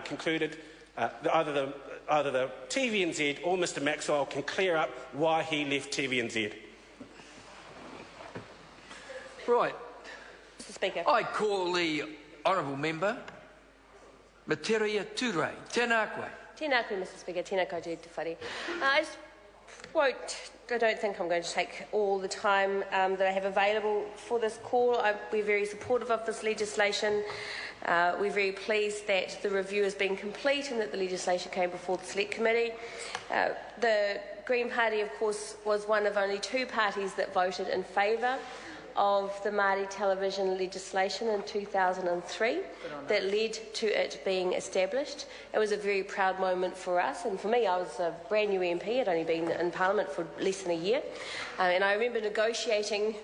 concluded that either the TVNZ or Mr Maxwell can clear up why he left TVNZ. Right. Mr Speaker. I call the honourable member, Materia Turei. Tēnā koe. Tēnā koe, Mr Speaker. Tēnā koe te whare. I don't think I'm going to take all the time that I have available for this call. We're very supportive of this legislation. We're very pleased that the review has been complete and that the legislation came before the Select Committee. The Green Party, of course, was one of only two parties that voted in favour of the Māori television legislation in 2003 that led to it being established. It was a very proud moment for us, and for me, I was a brand new MP. I'd only been in Parliament for less than a year, and I remember negotiating.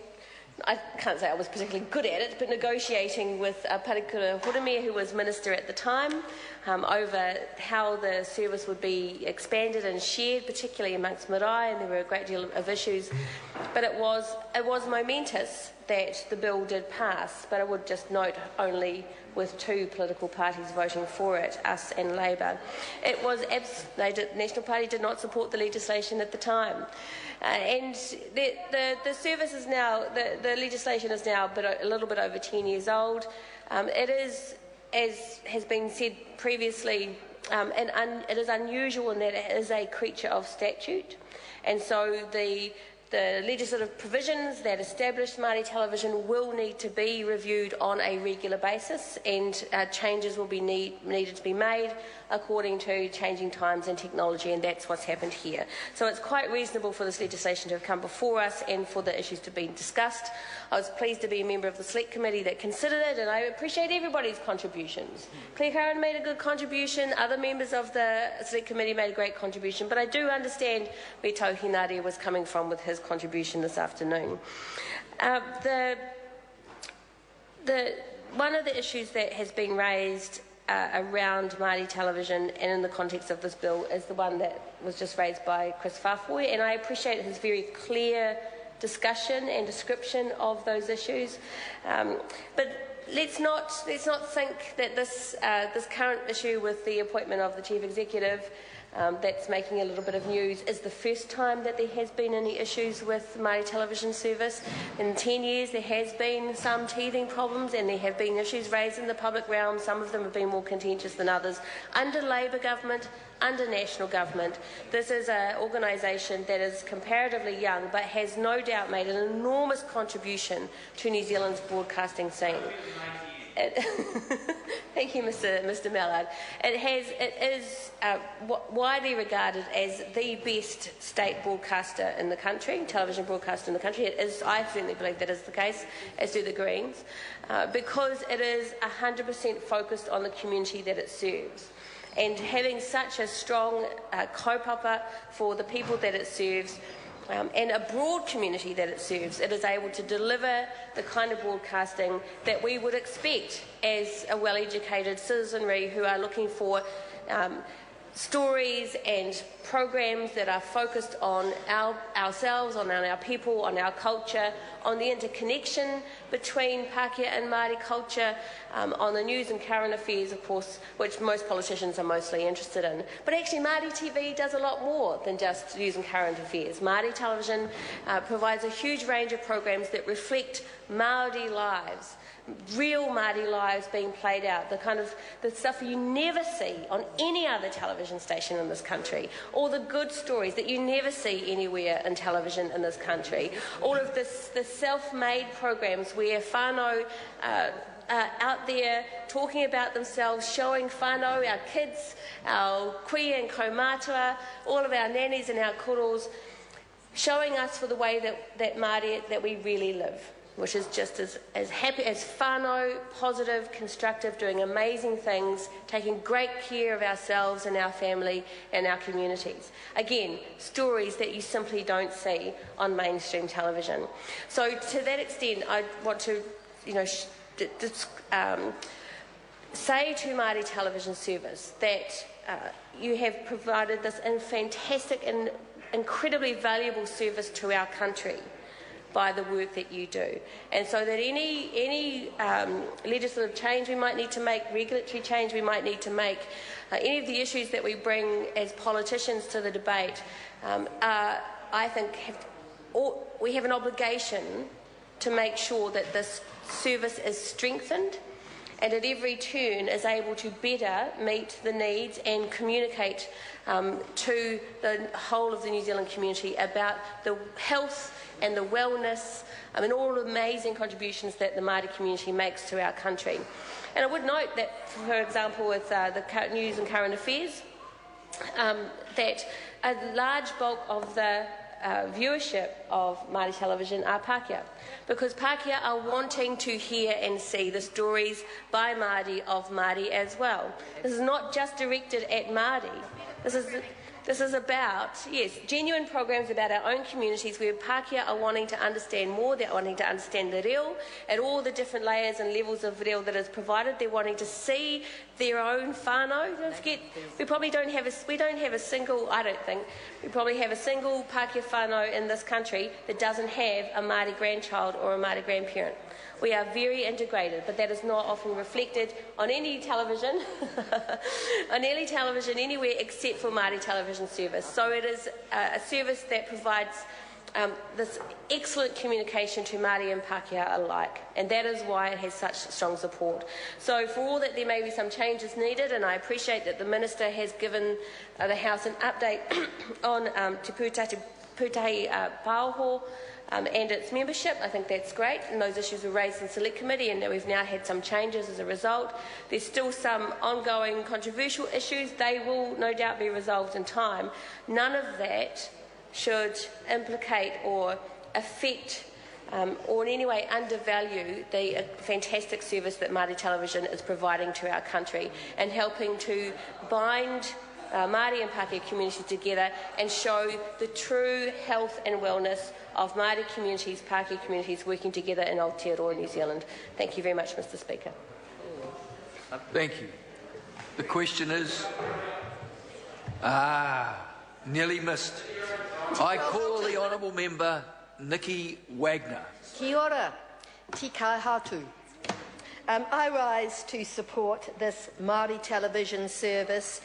I can't say I was particularly good at it, but negotiating with Parikura Horemia, who was Minister at the time, over how the service would be expanded and shared, particularly amongst marae, and there were a great deal of issues. But it was momentous that the bill did pass, but I would just note only with two political parties voting for it, us and Labour. It was the National Party did not support the legislation at the time. And the service is now, the legislation is now a little bit over 10 years old. It is, as has been said previously, it is unusual in that it is a creature of statute. And so the legislative provisions that establish Māori television will need to be reviewed on a regular basis, and changes will be needed to be made according to changing times and technology, and that's what's happened here. So it's quite reasonable for this legislation to have come before us and for the issues to be discussed. I was pleased to be a member of the Select Committee that considered it, and I appreciate everybody's contributions. Claire Curran made a good contribution, other members of the Select Committee made a great contribution, but I do understand where Tauhi Nāria was coming from with his contribution this afternoon. One of the issues that has been raised around Māori television and in the context of this bill is the one that was just raised by Chris Whāwhoi, and I appreciate his very clear discussion and description of those issues. But let's not think that this current issue with the appointment of the Chief Executive that's making a little bit of news is the first time that there has been any issues with the Māori television service. In 10 years there has been some teething problems and there have been issues raised in the public realm. Some of them have been more contentious than others. Under Labour government, under national government, this is an organisation that is comparatively young but has no doubt made an enormous contribution to New Zealand's broadcasting scene. Thank you, Mr. Mallard. It is widely regarded as the best state broadcaster in the country, television broadcaster in the country. It is, I certainly believe that is the case, as do the Greens, because it is 100% focused on the community that it serves. And having such a strong kaupapa for the people that it serves, and a broad community that it serves, it is able to deliver the kind of broadcasting that we would expect as a well-educated citizenry who are looking for stories and programs that are focused on ourselves, on our people, on our culture, on the interconnection between Pākehā and Māori culture, on the news and current affairs, of course, which most politicians are mostly interested in. But actually Māori TV does a lot more than just news and current affairs. Māori television provides a huge range of programs that reflect Māori lives, real Māori lives being played out, the stuff you never see on any other television station in this country, all the good stories that you never see anywhere in television in this country, all of the self-made programs where whānau out there talking about themselves, showing whānau, our kids, our kui and kaumātua, all of our nannies and our koros, showing us for the way that Māori, that we really live, which is just as happy, as whānau, positive, constructive, doing amazing things, taking great care of ourselves and our family and our communities. Again, stories that you simply don't see on mainstream television. So to that extent, I want to, say to Māori television service that you have provided this fantastic and incredibly valuable service to our country. by the work that you do. And so that any legislative change we might need to make, regulatory change we might need to make, any of the issues that we bring as politicians to the debate, I think we have an obligation to make sure that this service is strengthened and at every turn is able to better meet the needs and communicate to the whole of the New Zealand community about the health and the wellness and all the amazing contributions that the Māori community makes to our country. And I would note that, for example, with the news and current affairs, that a large bulk of the viewership of Māori television are Pākehā, because Pākehā are wanting to hear and see the stories by Māori of Māori as well. This is not just directed at Māori. This is about, yes, genuine programs about our own communities where Pākehā are wanting to understand more, they're wanting to understand the reo at all the different layers and levels of reo that is provided. They're wanting to see their own whānau. Don't forget, we probably don't have a single, I don't think, we probably have a single Pākehā whānau in this country that doesn't have a Māori grandchild or a Māori grandparent. We are very integrated, but that is not often reflected on any television, on any television anywhere except for Māori television service. So it is a service that provides this excellent communication to Māori and Pākehā alike, and that is why it has such strong support. So for all that there may be some changes needed, and I appreciate that the Minister has given the House an update on Te Pūtahi Pāoho, and its membership. I think that's great, and those issues were raised in Select Committee, and we've now had some changes as a result. There's still some ongoing controversial issues. They will no doubt be resolved in time. None of that should implicate or affect or in any way undervalue the fantastic service that Māori television is providing to our country and helping to bind Māori and Pākehā communities together and show the true health and wellness of Māori communities, Pākehā communities working together in Aotearoa, New Zealand. Thank you very much, Mr. Speaker. Thank you. The question is, nearly missed. I call the honourable member Nikki Wagner. Kia ora, ti kai hatu. I rise to support this Māori television service